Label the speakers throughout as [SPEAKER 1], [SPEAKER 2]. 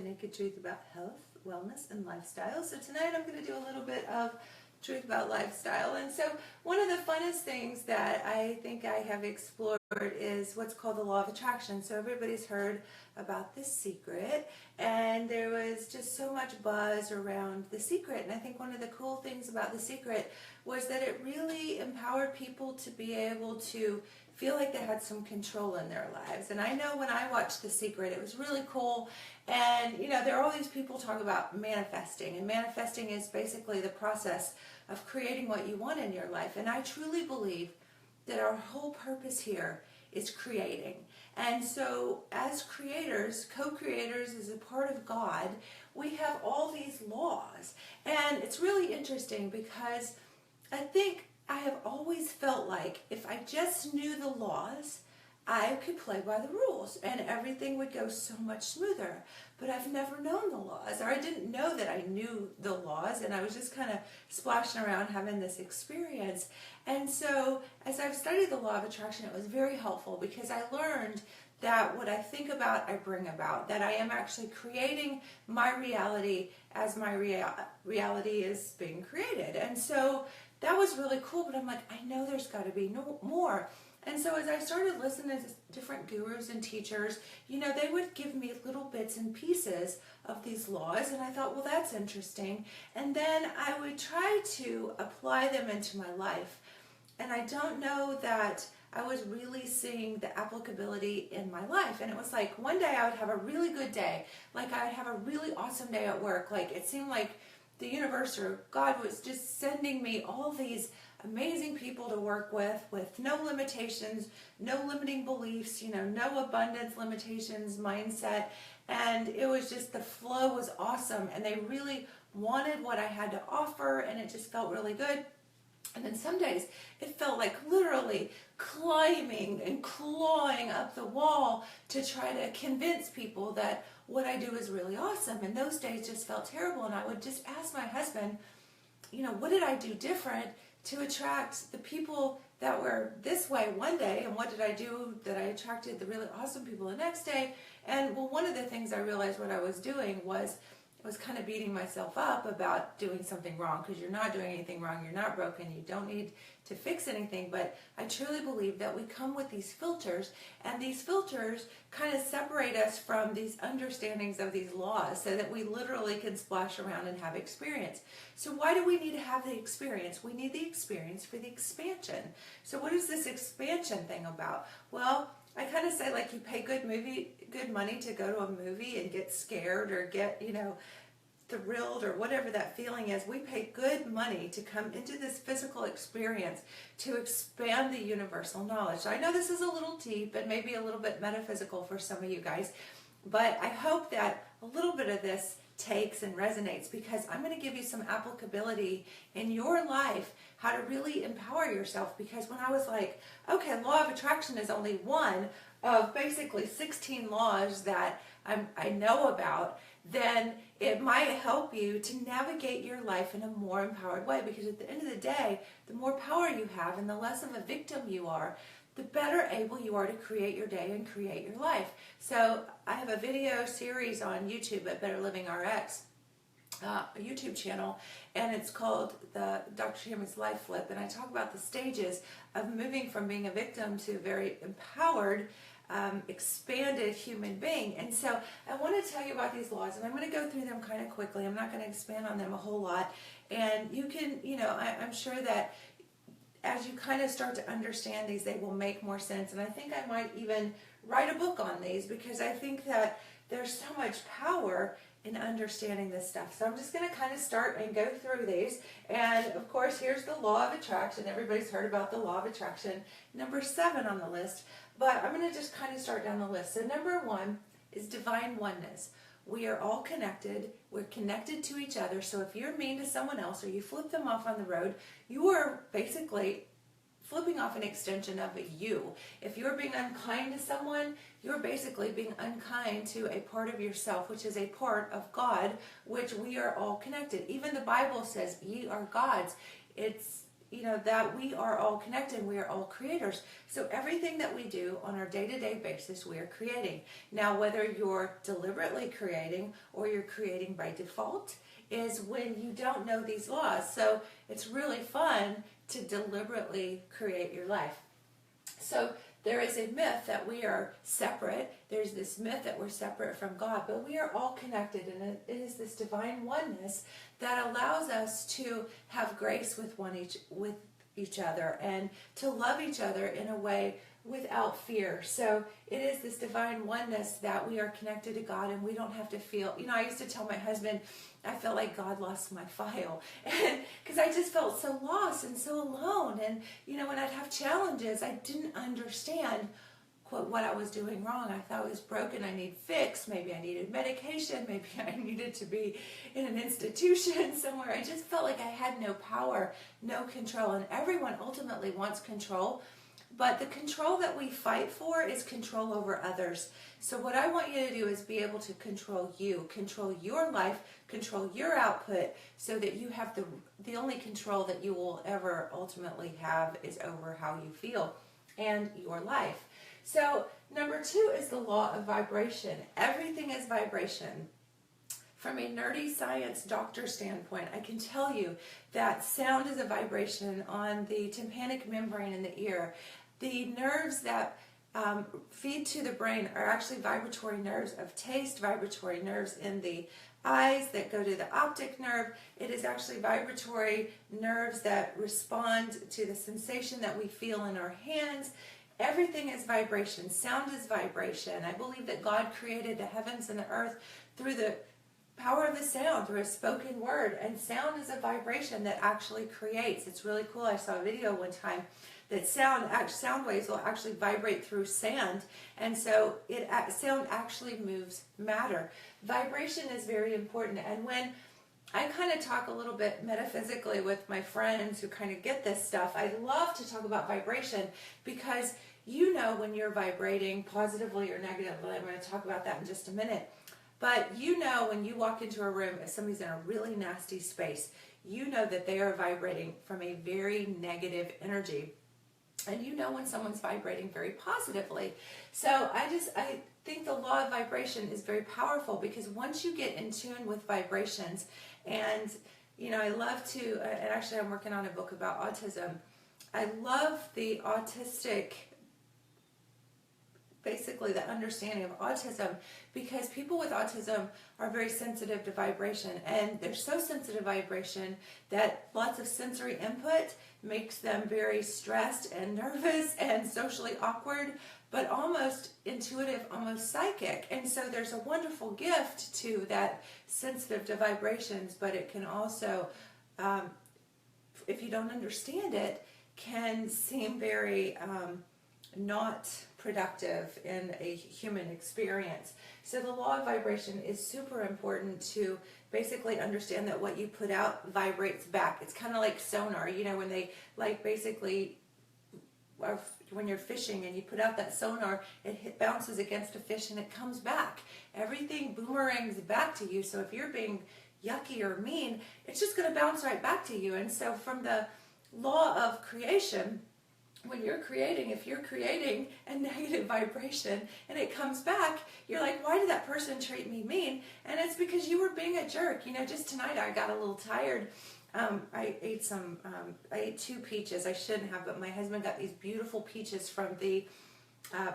[SPEAKER 1] naked truth about health, wellness, and lifestyle. So tonight I'm going to do a little bit of truth about lifestyle. And so one of the funnest things that I think I have explored is what's called the law of attraction. So everybody's heard about The Secret, and there was just so much buzz around The Secret. And I think one of the cool things about The Secret was that it really empowered people to be able to feel like they had some control in their lives. And I know when I watched The Secret, it was really cool. And, you know, there are all these people talking about manifesting. And manifesting is basically the process of creating what you want in your life. And I truly believe that our whole purpose here is creating. And so as creators, co-creators as a part of God, we have all these laws. And it's really interesting because I think I have always felt like if I just knew the laws, I could play by the rules and everything would go so much smoother. But I've never known the laws, or I didn't know that I knew the laws, and I was just kind of splashing around having this experience. And so as I've studied the law of attraction, it was very helpful because I learned that what I think about, I bring about, that I am actually creating my reality as my reality is being created. And so that was really cool, but I'm like, I know there's got to be more. And so as I started listening to different gurus and teachers, you know, they would give me little bits and pieces of these laws, and I thought, well, that's interesting. And then I would try to apply them into my life. And I don't know that I was really seeing the applicability in my life. And it was like one day I would have a really good day. Like I would have a really awesome day at work. Like it seemed like the universe or God was just sending me all these amazing people to work with no limitations, no limiting beliefs, you know, no abundance limitations mindset. And it was just, the flow was awesome. And they really wanted what I had to offer, and it just felt really good. And then some days it felt like literally climbing and clawing up the wall to try to convince people that what I do is really awesome. And those days just felt terrible. And I would just ask my husband, you know, what did I do different to attract the people that were this way one day? And what did I do that I attracted the really awesome people the next day? And well, one of the things I realized what I was doing was kind of beating myself up about doing something wrong, because you're not doing anything wrong, you're not broken, you don't need to fix anything. But I truly believe that we come with these filters, and these filters kind of separate us from these understandings of these laws so that we literally can splash around and have experience. So why do we need to have the experience? We need the experience for the expansion. So what is this expansion thing about? Well, I kind of say, like, you pay good money to go to a movie and get scared or get, you know, thrilled or whatever that feeling is. We pay good money to come into this physical experience to expand the universal knowledge. So I know this is a little deep and maybe a little bit metaphysical for some of you guys, but I hope that a little bit of this takes and resonates, because I'm going to give you some applicability in your life, how to really empower yourself. Because when I was like, okay, law of attraction is only one of basically 16 laws that I know about, then it might help you to navigate your life in a more empowered way. Because at the end of the day, the more power you have and the less of a victim you are, the better able you are to create your day and create your life. So I have a video series on YouTube at Better Living RX, a YouTube channel, and it's called the Dr. Tammy's Life Flip. And I talk about the stages of moving from being a victim to a very empowered, expanded human being. And so I want to tell you about these laws, and I'm going to go through them kind of quickly. I'm not going to expand on them a whole lot. And you can, you know, I'm sure that as you kind of start to understand these, they will make more sense. And I think I might even write a book on these, because I think that there's so much power in understanding this stuff. So I'm just going to kind of start and go through these. And of course, here's the law of attraction. Everybody's heard about the law of attraction. Number 7 on the list. But I'm going to just kind of start down the list. So number 1 is divine oneness. We are all connected. We're connected to each other. So if you're mean to someone else or you flip them off on the road, you are basically flipping off an extension of you. If you're being unkind to someone, you're basically being unkind to a part of yourself, which is a part of God, which we are all connected. Even the Bible says, ye are gods. It's that we are all connected, we are all creators. So everything that we do on our day-to-day basis, we are creating. Now, whether you're deliberately creating or you're creating by default is when you don't know these laws. So it's really fun to deliberately create your life. So there is a myth that we are separate. There's this myth that we're separate from God, but we are all connected, and it is this divine oneness that allows us to have grace with each other and to love each other in a way without fear. So it is this divine oneness that we are connected to God, and we don't have to feel, I used to tell my husband, I felt like God lost my file, and because I just felt so lost and so alone. And when I'd have challenges, I didn't understand what I was doing wrong. I thought I was broken. I need fixed. Maybe I needed medication. Maybe I needed to be in an institution somewhere. I just felt like I had no power, no control. And everyone ultimately wants control. But the control that we fight for is control over others. So what I want you to do is be able to control you, control your life, control your output, so that you have the only control that you will ever ultimately have is over how you feel and your life. So number 2 is the law of vibration. Everything is vibration. From a nerdy science doctor standpoint, I can tell you that sound is a vibration on the tympanic membrane in the ear. The nerves that feed to the brain are actually vibratory nerves of taste, vibratory nerves in the eyes that go to the optic nerve. It is actually vibratory nerves that respond to the sensation that we feel in our hands. Everything is vibration. Sound is vibration. I believe that God created the heavens and the earth through the power of the sound, through a spoken word. And sound is a vibration that actually creates. It's really cool. I saw a video one time that sound waves will actually vibrate through sand, and so sound actually moves matter. Vibration is very important, and when I kind of talk a little bit metaphysically with my friends who kind of get this stuff, I love to talk about vibration because when you're vibrating positively or negatively. I'm going to talk about that in just a minute. But when you walk into a room, if somebody's in a really nasty space, that they are vibrating from a very negative energy. And when someone's vibrating very positively. So I think the law of vibration is very powerful because once you get in tune with vibrations, and I love to, and actually I'm working on a book about autism. I love the autistic, basically the understanding of autism, because people with autism are very sensitive to vibration, and they're so sensitive to vibration that lots of sensory input makes them very stressed and nervous and socially awkward, but almost intuitive, almost psychic. And so there's a wonderful gift to that sensitive to vibrations, but it can also, if you don't understand it, can seem very not productive in a human experience. So the law of vibration is super important to basically understand that what you put out vibrates back. It's kind of like sonar, when they when you're fishing and you put out that sonar, it bounces against a fish and it comes back. Everything boomerangs back to you. So if you're being yucky or mean, it's just going to bounce right back to you. And so from the law of creation, when you're creating, if you're creating a negative vibration and it comes back, you're like, why did that person treat me mean? And it's because you were being a jerk. Just tonight I got a little tired. I ate 2 peaches. I shouldn't have, but my husband got these beautiful peaches from the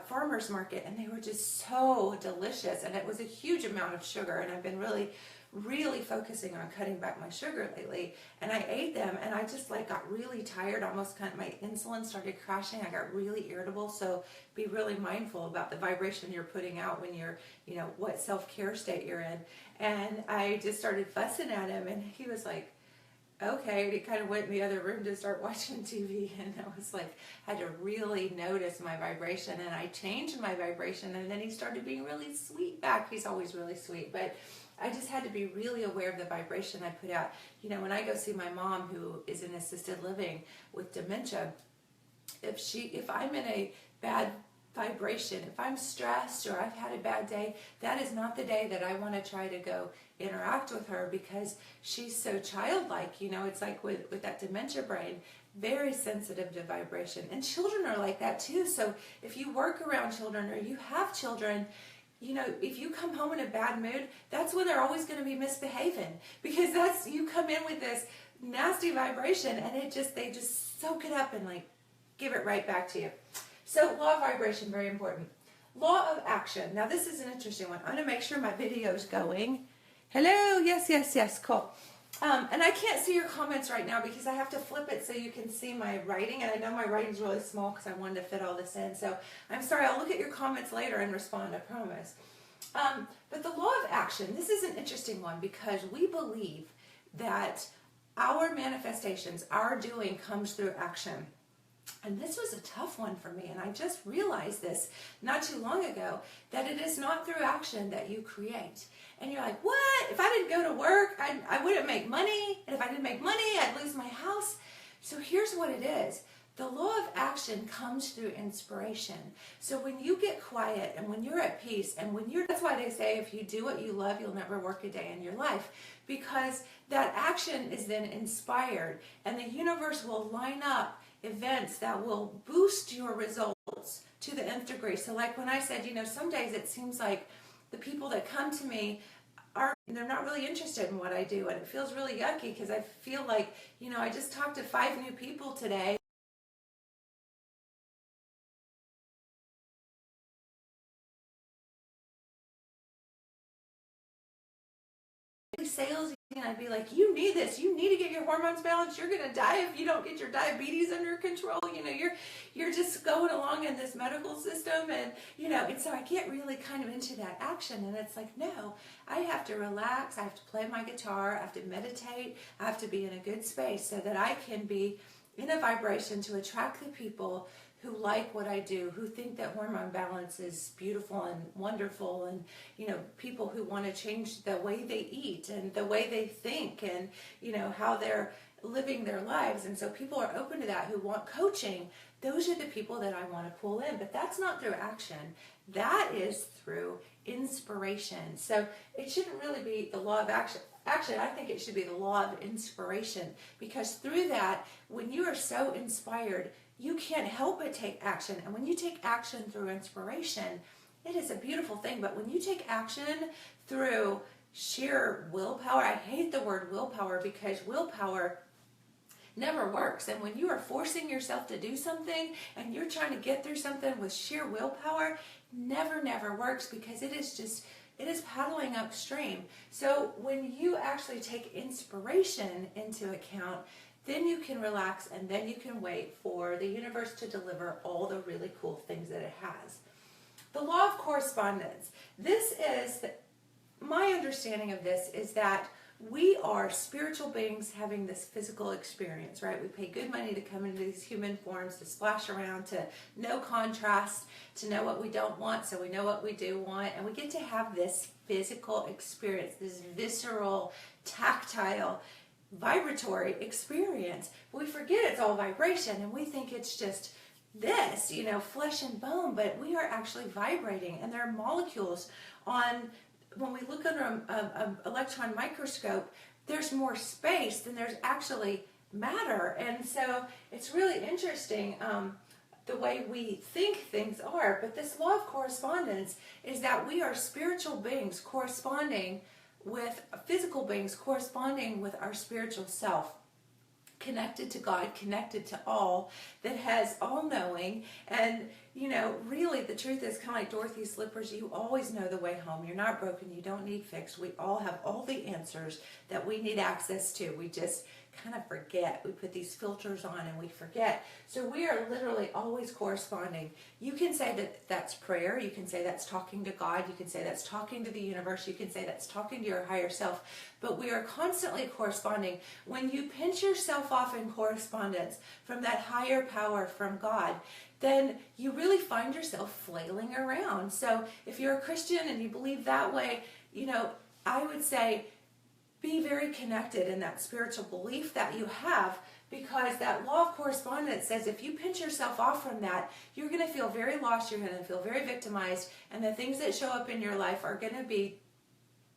[SPEAKER 1] farmer's market, and they were just so delicious. And it was a huge amount of sugar, and I've been really focusing on cutting back my sugar lately, and I ate them and I just got really tired, almost my insulin started crashing. I got really irritable. So be really mindful about the vibration you're putting out when you're what self-care state you're in. And I just started fussing at him, and he was like, okay, and he kind of went in the other room to start watching TV, and I was like, I had to really notice my vibration, and I changed my vibration, and then he started being really sweet back. He's always really sweet, but I just had to be really aware of the vibration I put out. When I go see my mom, who is in assisted living with dementia, if I'm in a bad vibration, if I'm stressed or I've had a bad day, that is not the day that I want to try to go interact with her, because she's so childlike. It's like with that dementia brain, very sensitive to vibration. And children are like that too. So if you work around children or you have children, you know, if you come home in a bad mood, that's when they're always going to be misbehaving, because that's, you come in with this nasty vibration and they just soak it up and like give it right back to you. So law of vibration, very important. Law of action. Now this is an interesting one. I'm going to make sure my video is going. Hello, yes, cool. And I can't see your comments right now because I have to flip it so you can see my writing, and I know my writing's really small because I wanted to fit all this in. So I'm sorry, I'll look at your comments later and respond, I promise. But the law of action, this is an interesting one because we believe that our manifestations, our doing, comes through action. And this was a tough one for me, and I just realized this not too long ago, that it is not through action that you create. And you're like, what? If I didn't go to work, I wouldn't make money, and if I didn't make money, I'd lose my house. So here's what it is. The law of action comes through inspiration. So when you get quiet and when you're at peace and when you're, that's why they say if you do what you love, you'll never work a day in your life, because that action is then inspired and the universe will line up events that will boost your results to the nth degree. So like when I said, you know, some days it seems like the people that come to me they're not really interested in what I do, and it feels really yucky because I feel like, you know, I just talked to 5 new people today. Sales, and I'd be like, you need this, you need to get your hormones balanced, you're gonna die if you don't get your diabetes under control, you know, you're just going along in this medical system, and you know, and so I get really kind of into that action, and it's like, no, I have to relax, I have to play my guitar, I have to meditate, I have to be in a good space so that I can be in a vibration to attract the people who like what I do, who think that hormone balance is beautiful and wonderful, and you know, people who want to change the way they eat and the way they think, and you know, how they're living their lives. And so people are open to that, who want coaching. Those are the people that I want to pull in, but that's not through action. That is through inspiration. So it shouldn't really be the law of action. Actually, I think it should be the law of inspiration, because through that, when you are so inspired, you can't help but take action. And when you take action through inspiration, it is a beautiful thing. But when you take action through sheer willpower, I hate the word willpower because willpower never works. And when you are forcing yourself to do something and you're trying to get through something with sheer willpower, never works, because it is paddling upstream. So when you actually take inspiration into account, then you can relax, and then you can wait for the universe to deliver all the really cool things that it has. The law of correspondence. This is, my understanding of this is that we are spiritual beings having this physical experience, right? We pay good money to come into these human forms, to splash around, to know contrast, to know what we don't want so we know what we do want, and we get to have this physical experience, this visceral, tactile, vibratory experience. But we forget it's all vibration, and we think it's just this, you know, flesh and bone, but we are actually vibrating, and there are molecules on, when we look under an electron microscope, there's more space than there's actually matter. And so it's really interesting the way we think things are. But this law of correspondence is that we are spiritual beings corresponding with physical beings, corresponding with our spiritual self, connected to God, connected to all, that has all-knowing. And you know, really the truth is kind of like Dorothy's slippers. You always know the way home. You're not broken. You don't need fixed. We all have all the answers that we need access to. We just kind of forget. We put these filters on and we forget. So we are literally always corresponding. You can say that that's prayer. You can say that's talking to God. You can say that's talking to the universe. You can say that's talking to your higher self. But we are constantly corresponding. When you pinch yourself off in correspondence from that higher power, from God, then you really find yourself flailing around. So if you're a Christian and you believe that way, you know, I would say be very connected in that spiritual belief that you have, because that law of correspondence says if you pinch yourself off from that, you're going to feel very lost, you're going to feel very victimized, and the things that show up in your life are going to be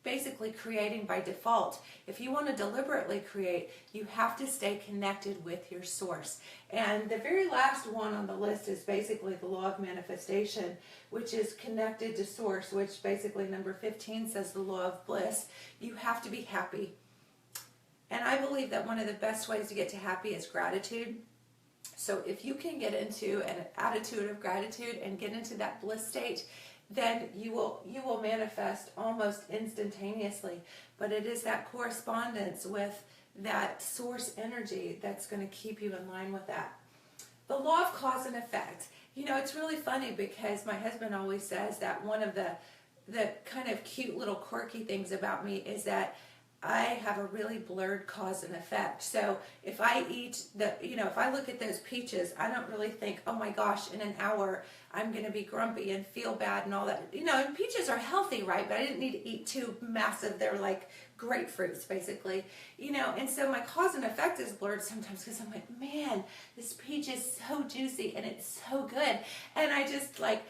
[SPEAKER 1] basically creating by default. If you want to deliberately create, you have to stay connected with your source. And the very last one on the list is basically the law of manifestation, which is connected to source, which basically number 15 says the law of bliss. You have to be happy. And I believe that one of the best ways to get to happy is gratitude. So if you can get into an attitude of gratitude and get into that bliss state, then you will manifest almost instantaneously. But it is that correspondence with that source energy that's going to keep you in line with that. The law of cause and effect. You know, it's really funny because my husband always says that one of the kind of cute little quirky things about me is that I have a really blurred cause and effect. So if I eat if I look at those peaches, I don't really think, oh my gosh, in an hour I'm going to be grumpy and feel bad and all that. You know, and peaches are healthy, right? But I didn't need to eat too massive. They're like grapefruits, basically. You know, and so my cause and effect is blurred sometimes because I'm like, man, this peach is so juicy and it's so good. And I'm just like,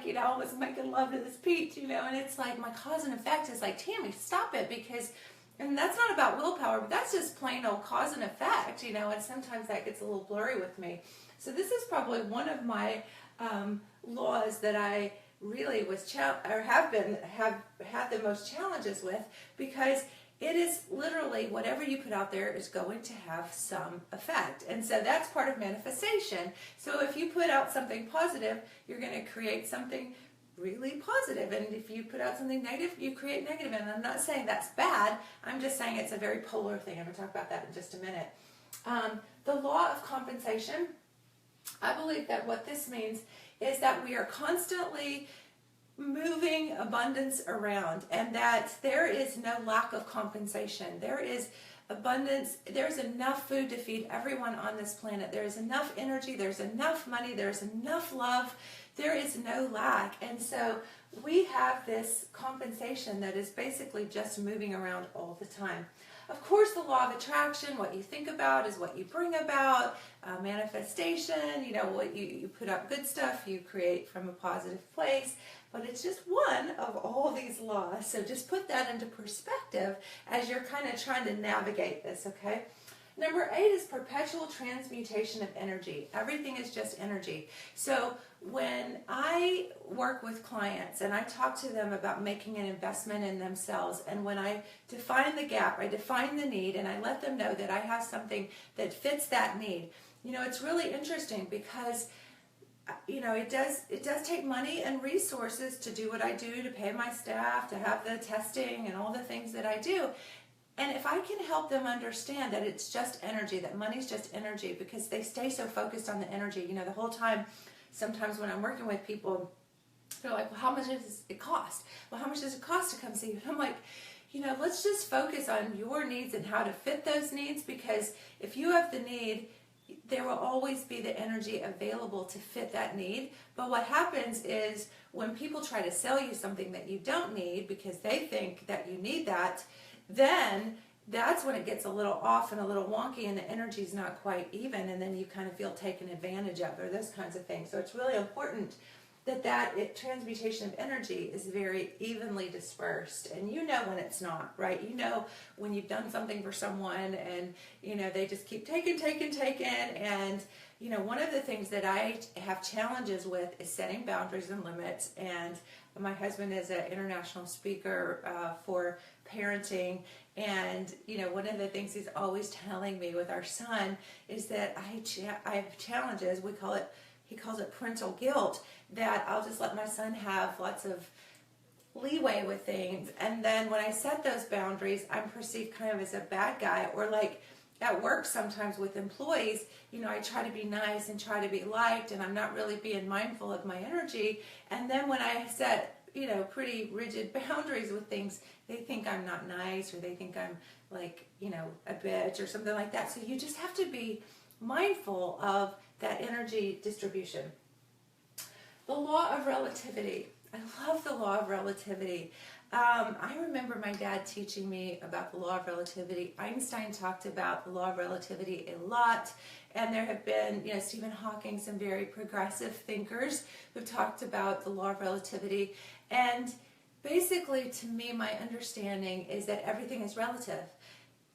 [SPEAKER 1] you know, almost making love to this peach, you know. And it's like my cause and effect is like, Tammy, stop it, because, and that's not about willpower, but that's just plain old cause and effect, you know, and sometimes that gets a little blurry with me. So this is probably one of my laws that I really have had the most challenges with, because it is literally whatever you put out there is going to have some effect. And so that's part of manifestation. So if you put out something positive, you're going to create something really positive. And if you put out something negative, you create negative. And I'm not saying that's bad. I'm just saying it's a very polar thing. I'm going to talk about that in just a minute. The law of compensation. I believe that what this means is that we are constantly moving abundance around, and that there is no lack of compensation. There is abundance. There's enough food to feed everyone on this planet. There is enough energy. There's enough money. There's enough love. There is no lack. And so we have this compensation that is basically just moving around all the time. Of course, the law of attraction, what you think about is what you bring about. Manifestation, you know, what you put out good stuff, you create from a positive place. But it's just one of all these laws. So just put that into perspective as you're kind of trying to navigate this, okay? Number 8 is perpetual transmutation of energy. Everything is just energy. So when I work with clients and I talk to them about making an investment in themselves, and when I define the gap, I define the need, and I let them know that I have something that fits that need. You know, it's really interesting because, you know, it does take money and resources to do what I do, to pay my staff, to have the testing and all the things that I do. And if I can help them understand that it's just energy, that money's just energy, because they stay so focused on the energy, you know, the whole time. Sometimes when I'm working with people, they're like, well, how much does it cost? Well, how much does it cost to come see you? And I'm like, you know, let's just focus on your needs and how to fit those needs, because if you have the need, there will always be the energy available to fit that need. But what happens is when people try to sell you something that you don't need because they think that you need that, then that's when it gets a little off and a little wonky and the energy's not quite even, and then you kind of feel taken advantage of, or those kinds of things. So it's really important that transmutation of energy is very evenly dispersed. And you know when it's not, right? You know when you've done something for someone and, you know, they just keep taking. And, you know, one of the things that I have challenges with is setting boundaries and limits. And my husband is an international speaker for parenting. And, you know, one of the things he's always telling me with our son is that I have challenges. He calls it parental guilt, that I'll just let my son have lots of leeway with things. And then when I set those boundaries, I'm perceived kind of as a bad guy. Or like at work sometimes with employees, you know, I try to be nice and try to be liked, and I'm not really being mindful of my energy. And then when I set, you know, pretty rigid boundaries with things, they think I'm not nice, or they think I'm like, you know, a bitch or something like that. So you just have to be mindful of that energy distribution. The law of relativity. I love the law of relativity. I remember my dad teaching me about the law of relativity. Einstein talked about the law of relativity a lot, and there have been, you know, Stephen Hawking, some very progressive thinkers who've talked about the law of relativity. And basically, to me, my understanding is that everything is relative.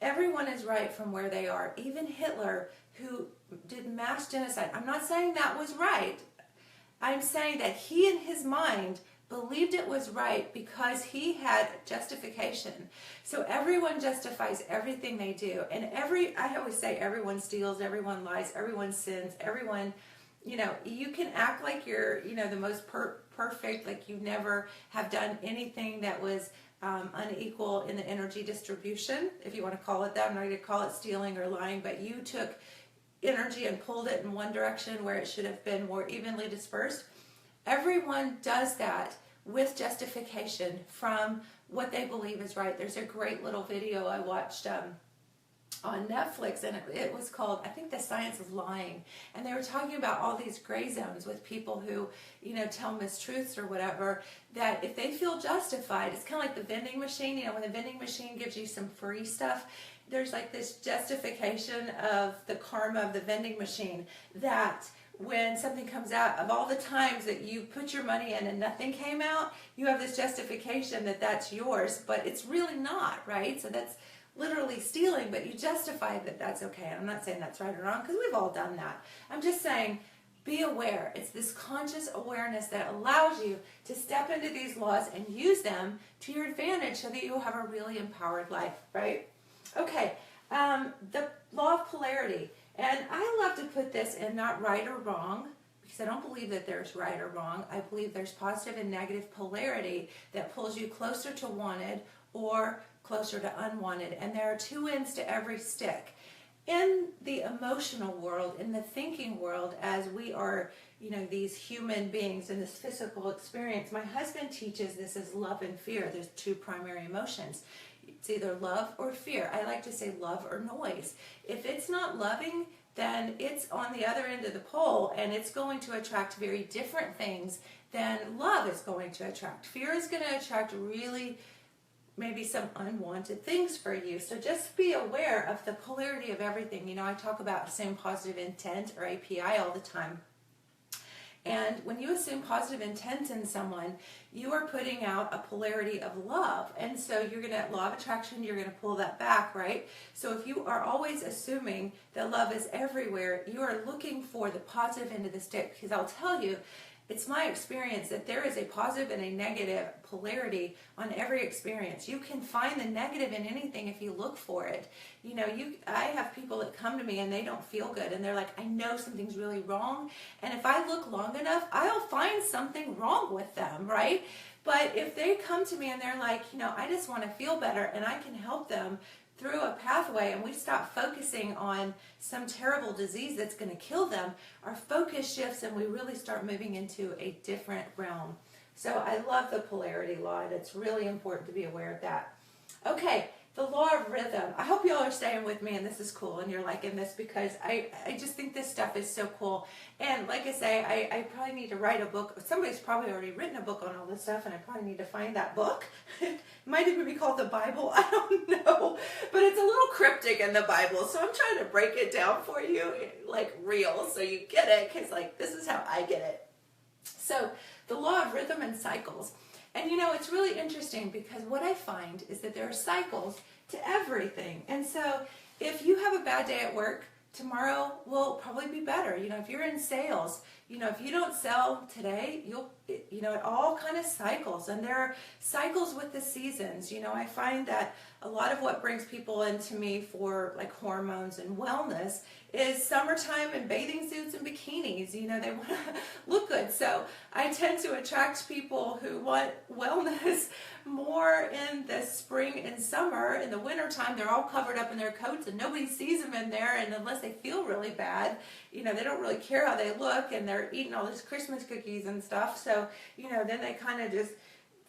[SPEAKER 1] Everyone is right from where they are. Even Hitler, who did mass genocide. I'm not saying that was right. I'm saying that he in his mind believed it was right because he had justification. So everyone justifies everything they do. And I always say everyone steals, everyone lies, everyone sins, everyone, you can act like you're, the most perfect, like you never have done anything that was unequal in the energy distribution, if you want to call it that. I'm not going to call it stealing or lying, but you took energy and pulled it in one direction where it should have been more evenly dispersed. Everyone does that with justification from what they believe is right. There's a great little video I watched on Netflix, and it was called, I think, The Science of Lying. And they were talking about all these gray zones with people who, tell mistruths or whatever, that if they feel justified, it's kind of like the vending machine. When the vending machine gives you some free stuff, there's like this justification of the karma of the vending machine, that when something comes out, of all the times that you put your money in and nothing came out, you have this justification that that's yours, but it's really not, right? So that's literally stealing, but you justify that that's okay. And I'm not saying that's right or wrong, because we've all done that. I'm just saying, be aware. It's this conscious awareness that allows you to step into these laws and use them to your advantage so that you'll have a really empowered life, right? Okay, the law of polarity. And I love to put this in not right or wrong, because I don't believe that there's right or wrong. I believe there's positive and negative polarity that pulls you closer to wanted or closer to unwanted. And there are two ends to every stick. In the emotional world, in the thinking world, as we are, these human beings in this physical experience, my husband teaches this as love and fear. There's two primary emotions. It's either love or fear. I like to say love or noise. If it's not loving, then it's on the other end of the pole, and it's going to attract very different things than love is going to attract. Fear is going to attract really maybe some unwanted things for you. So just be aware of the polarity of everything. I talk about assume positive intent, or API, all the time. And when you assume positive intent in someone, you are putting out a polarity of love. And so you're going to, law of attraction, you're going to pull that back, right? So if you are always assuming that love is everywhere, you are looking for the positive end of the stick. Because I'll tell you, it's my experience that there is a positive and a negative polarity on every experience. You can find the negative in anything if you look for it. I have people that come to me and they don't feel good, and they're like, I know something's really wrong, and if I look long enough, I'll find something wrong with them, right? But if they come to me and they're like, I just want to feel better, and I can help them through a pathway, and we stop focusing on some terrible disease that's going to kill them, our focus shifts and we really start moving into a different realm. So I love the polarity law, and it's really important to be aware of that. Okay, the law of rhythm. I hope you all are staying with me and this is cool and you're liking this, because I just think this stuff is so cool. And like I say, I probably need to write a book. Somebody's probably already written a book on all this stuff, and I probably need to find that book. It might even be called the Bible. I don't know. But it's a little cryptic in the Bible, so I'm trying to break it down for you, like real, so you get it, because this is how I get it. So the law of rhythm and cycles. And it's really interesting, because what I find is that there are cycles to everything. And so if you have a bad day at work, tomorrow will probably be better. If you're in sales, if you don't sell today, it all kind of cycles. And there are cycles with the seasons. I find that a lot of what brings people into me for like hormones and wellness is summertime and bathing suits and bikinis. They want to look good. So I tend to attract people who want wellness more in the spring and summer. In the wintertime, they're all covered up in their coats and nobody sees them in there. And unless they feel really bad, they don't really care how they look, and they're eating all these Christmas cookies and stuff. So, then they kind of just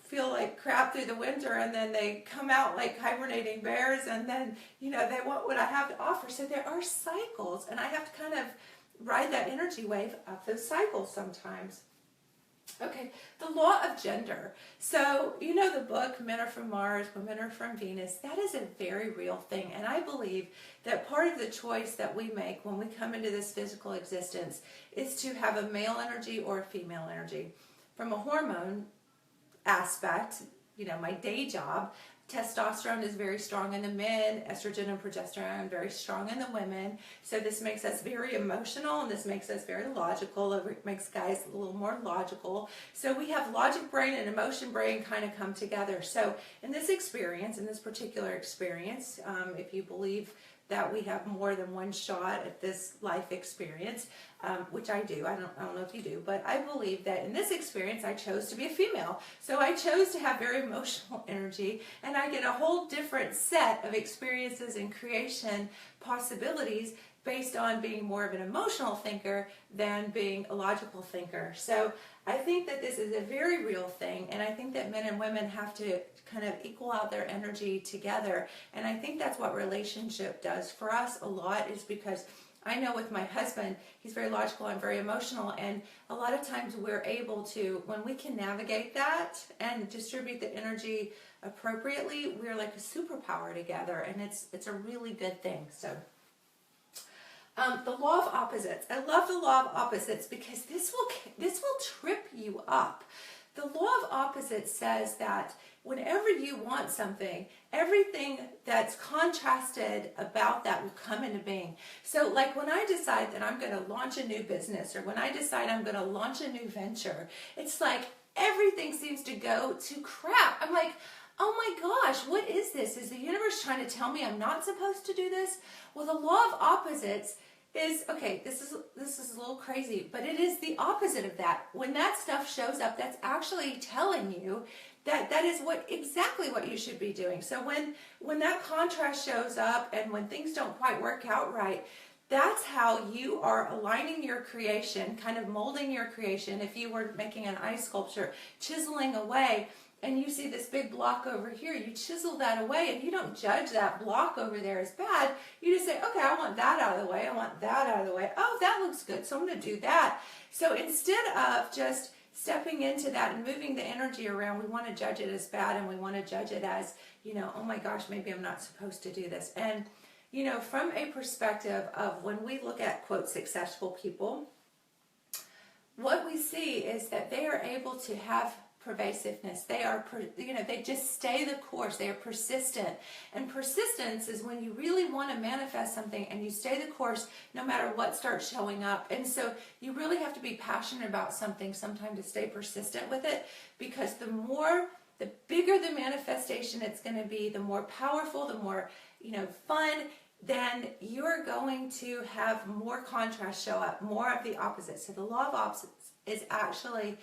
[SPEAKER 1] feel like crap through the winter, and then they come out like hibernating bears, and then, they want what I have to offer. So there are cycles, and I have to kind of ride that energy wave of those cycles sometimes. Okay, the law of gender. So, the book, Men Are From Mars, Women Are From Venus, that is a very real thing. And I believe that part of the choice that we make when we come into this physical existence is to have a male energy or a female energy. From a hormone aspect, my day job. Testosterone is very strong in the men, estrogen and progesterone very strong in the women. So this makes us very emotional, and this makes us very logical. It makes guys a little more logical. So we have logic brain and emotion brain kind of come together. So in this experience, in this particular experience, if you believe that we have more than one shot at this life experience, which I do. I don't know if you do, but I believe that in this experience I chose to be a female. So I chose to have very emotional energy, and I get a whole different set of experiences and creation possibilities based on being more of an emotional thinker than being a logical thinker. So I think that this is a very real thing, and I think that men and women have to kind of equal out their energy together. And I think that's what relationship does for us a lot, is because I know with my husband, he's very logical and very emotional, and a lot of times we're able to, when we can navigate that and distribute the energy appropriately, we're like a superpower together, and it's a really good thing. So the law of opposites. I love the law of opposites because this will trip you up. The law of opposites says that whenever you want something, everything that's contrasted about that will come into being. So like when I decide that I'm going to launch a new business, or when I decide I'm going to launch a new venture, it's like everything seems to go to crap. I'm like, oh my gosh, what is this? Is the universe trying to tell me I'm not supposed to do this? Well, the law of opposites is, okay, this is a little crazy, but it is the opposite of that. When that stuff shows up, that's actually telling you that is exactly what you should be doing. So when that contrast shows up and when things don't quite work out right, that's how you are aligning your creation, kind of molding your creation. If you were making an ice sculpture, chiseling away, and you see this big block over here, you chisel that away, and you don't judge that block over there as bad. You just say, okay, I want that out of the way. I want that out of the way. Oh, that looks good, so I'm going to do that. So instead of just stepping into that and moving the energy around, we want to judge it as bad, and we want to judge it as, oh my gosh, maybe I'm not supposed to do this. And, from a perspective of when we look at, quote, successful people, what we see is that they are able to have pervasiveness. They are, they just stay the course. They are persistent. And persistence is when you really want to manifest something and you stay the course no matter what starts showing up. And so you really have to be passionate about something sometime to stay persistent with it, because the bigger the manifestation it's going to be, the more powerful, the more, fun, then you're going to have more contrast show up, more of the opposite. So the law of opposites is actually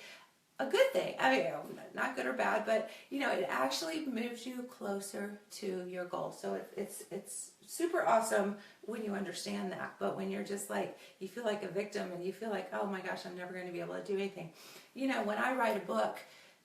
[SPEAKER 1] a good thing. I mean, not good or bad, but it actually moves you closer to your goal. So it's super awesome when you understand that. But when you're just like, you feel like a victim and you feel like, oh my gosh, I'm never going to be able to do anything. When I write a book,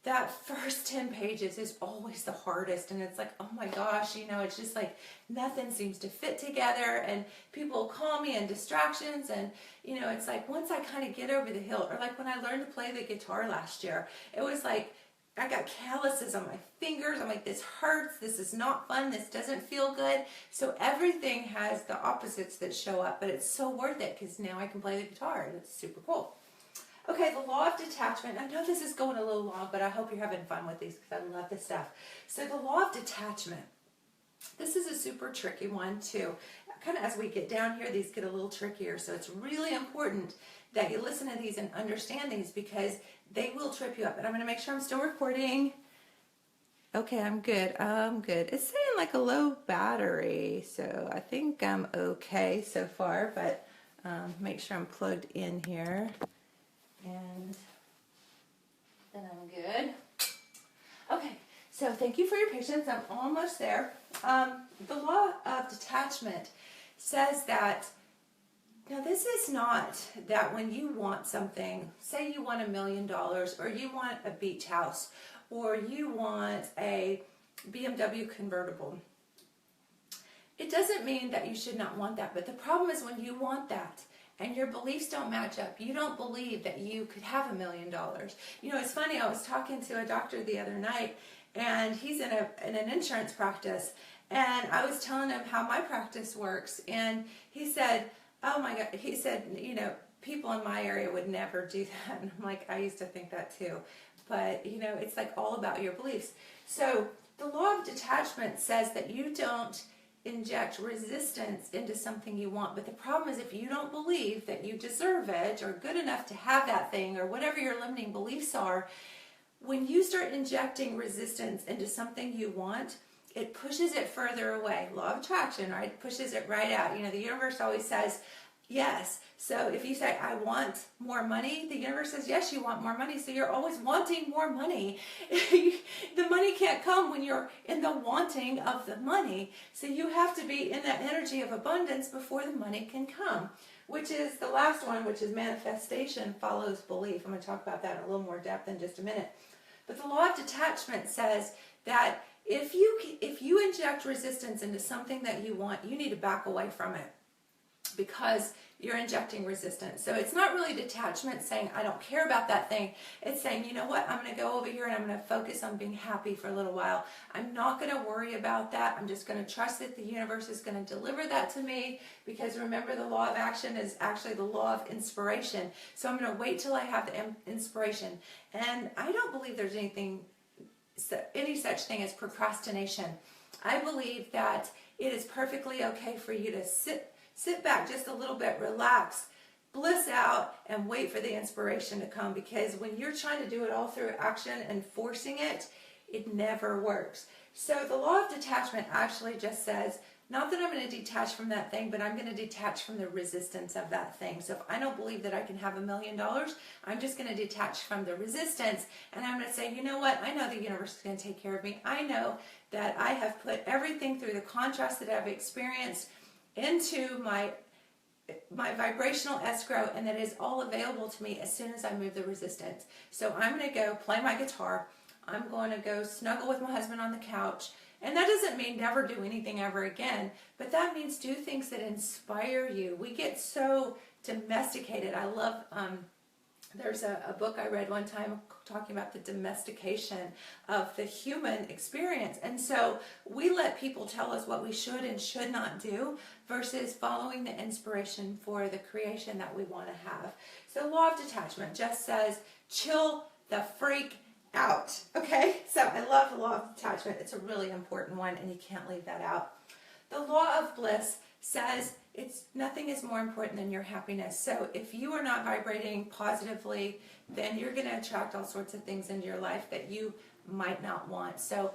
[SPEAKER 1] that first 10 pages is always the hardest, and it's like, oh my gosh, it's just like nothing seems to fit together, and people call me and distractions, and it's like once I kind of get over the hill, or like when I learned to play the guitar last year, it was like I got calluses on my fingers. I'm like, this hurts, this is not fun, this doesn't feel good. So everything has the opposites that show up, but it's so worth it because now I can play the guitar, and it's super cool. Okay, the law of detachment. I know this is going a little long, but I hope you're having fun with these because I love this stuff. So the law of detachment. This is a super tricky one too. Kind of as we get down here, these get a little trickier. So it's really important that you listen to these and understand these because they will trip you up. And I'm going to make sure I'm still recording. Okay, I'm good. It's saying like a low battery, so I think I'm okay so far, but make sure I'm plugged in here. And then I'm good. Okay, so thank you for your patience. I'm almost there. The law of detachment says that, now this is not that when you want something, say you want $1 million, or you want a beach house, or you want a BMW convertible. It doesn't mean that you should not want that, but the problem is when you want that, and your beliefs don't match up. You don't believe that you could have $1 million. It's funny, I was talking to a doctor the other night, and he's in an insurance practice, and I was telling him how my practice works, and he said, oh my God, he said, people in my area would never do that. And I'm like, I used to think that too. But, it's like all about your beliefs. So the law of detachment says that you don't inject resistance into something you want. But the problem is if you don't believe that you deserve it or good enough to have that thing or whatever your limiting beliefs are, when you start injecting resistance into something you want, it pushes it further away. Law of attraction, right? Pushes it right out. You know, the universe always says yes. So if you say, I want more money, the universe says, yes, you want more money. So you're always wanting more money. The money can't come when you're in the wanting of the money. So you have to be in that energy of abundance before the money can come, which is the last one, which is manifestation follows belief. I'm going to talk about that in a little more depth in just a minute. But the law of detachment says that if you inject resistance into something that you want, you need to back away from it, because you're injecting resistance. So it's not really detachment saying, I don't care about that thing. It's saying, you know what, I'm going to go over here and I'm going to focus on being happy for a little while. I'm not going to worry about that. I'm just going to trust that the universe is going to deliver that to me, because remember, the law of action is actually the law of inspiration. So I'm going to wait till I have the inspiration. And I don't believe there's any such thing as procrastination. I believe that it is perfectly okay for you to sit back just a little bit, relax, bliss out, and wait for the inspiration to come. Because when you're trying to do it all through action and forcing it, it never works. So the law of detachment actually just says, not that I'm going to detach from that thing, but I'm going to detach from the resistance of that thing. So if I don't believe that I can have $1 million, I'm just going to detach from the resistance. And I'm going to say, you know what? I know the universe is going to take care of me. I know that I have put everything through the contrast that I've experienced into my vibrational escrow, and that is all available to me as soon as I move the resistance. So I'm going to go play my guitar. I'm going to go snuggle with my husband on the couch. And that doesn't mean never do anything ever again, but that means do things that inspire you. We get so domesticated. I love, there's a book I read one time talking about the domestication of the human experience. And so we let people tell us what we should and should not do versus following the inspiration for the creation that we want to have. So law of detachment just says, chill the freak out. Okay, so I love the law of detachment. It's a really important one, and you can't leave that out. The law of bliss says nothing is more important than your happiness. So if you are not vibrating positively, then you're going to attract all sorts of things into your life that you might not want. So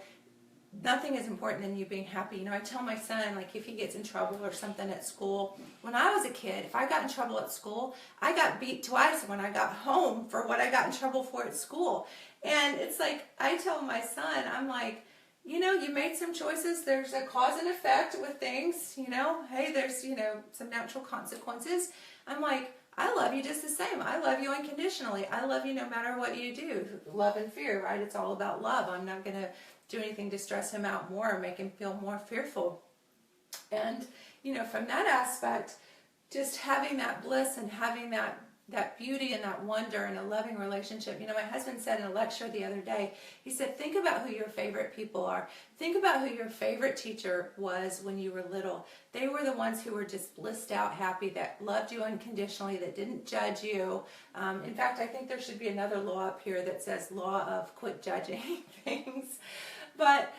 [SPEAKER 1] nothing is important than you being happy. You know, I tell my son, like, if he gets in trouble or something at school, when I was a kid, if I got in trouble at school, I got beat twice when I got home for what I got in trouble for at school. And it's like, I tell my son, I'm like, you know, you made some choices. There's a cause and effect with things, you know. Hey, there's, you know, some natural consequences. I'm like, I love you just the same. I love you unconditionally. I love you no matter what you do. Love and fear, right? It's all about love. I'm not going to do anything to stress him out more or make him feel more fearful. And, you know, from that aspect, just having that bliss and having that beauty and that wonder and a loving relationship. You know, my husband said in a lecture the other day, he said, think about who your favorite people are. Think about who your favorite teacher was when you were little. They were the ones who were just blissed out happy, that loved you unconditionally, that didn't judge you. In fact, I think there should be another law up here that says law of quit judging things. But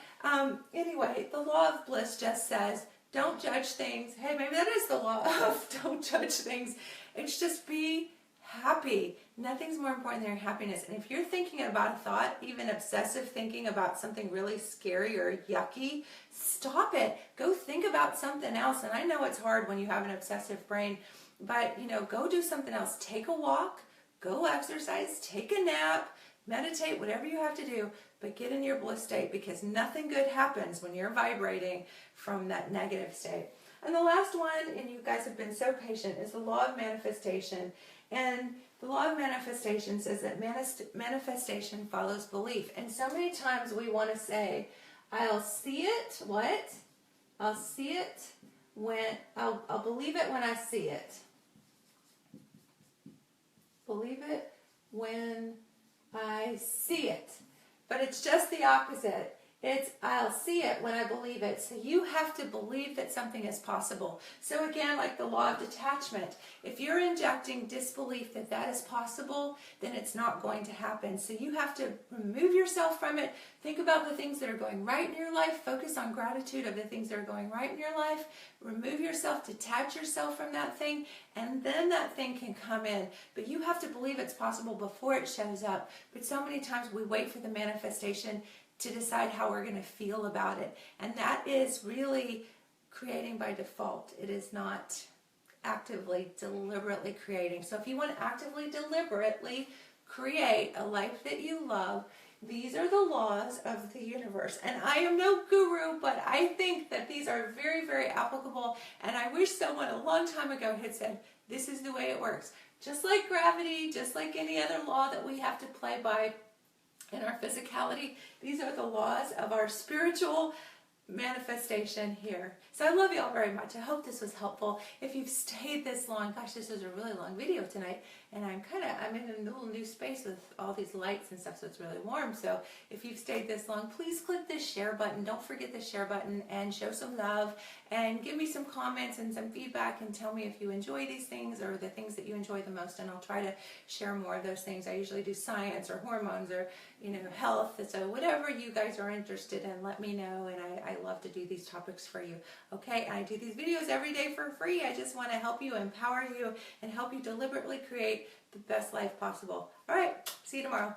[SPEAKER 1] anyway, the law of bliss just says, don't judge things. Hey, maybe that is the law of don't judge things. It's just be happy. Nothing's more important than your happiness. And if you're thinking about a thought, even obsessive thinking about something really scary or yucky, stop it. Go think about something else. And I know it's hard when you have an obsessive brain, but, you know, go do something else. Take a walk, go exercise, take a nap, meditate, whatever you have to do, but get in your bliss state, because nothing good happens when you're vibrating from that negative state. And the last one, and you guys have been so patient, is the law of manifestation. And the law of manifestation says that manifestation follows belief. And so many times we want to say, I'll see it, what? I'll see it when, I'll believe it when I see it. Believe it when I see it. But it's just the opposite. It's I'll see it when I believe it. So you have to believe that something is possible. So again, like the law of detachment, if you're injecting disbelief that that is possible, then it's not going to happen. So you have to remove yourself from it. Think about the things that are going right in your life. Focus on gratitude of the things that are going right in your life. Remove yourself, detach yourself from that thing, and then that thing can come in. But you have to believe it's possible before it shows up. But so many times we wait for the manifestation to decide how we're going to feel about it. And that is really creating by default. It is not actively, deliberately creating. So if you want to actively, deliberately create a life that you love, these are the laws of the universe. And I am no guru, but I think that these are very, very applicable. And I wish someone a long time ago had said, this is the way it works. Just like gravity, just like any other law that we have to play by in our physicality, these are the laws of our spiritual manifestation here. So I love you all very much. I hope this was helpful. If you've stayed this long, gosh, this is a really long video tonight, and I'm in a little new space with all these lights and stuff, so it's really warm. So if you've stayed this long, please click the share button. Don't forget the share button, and show some love, and give me some comments and some feedback, and tell me if you enjoy these things or the things that you enjoy the most, and I'll try to share more of those things. I usually do science or hormones or health. So whatever you guys are interested in, let me know, and I love to do these topics for you. Okay, I do these videos every day for free. I just want to help you, empower you, and help you deliberately create the best life possible. All right, see you tomorrow.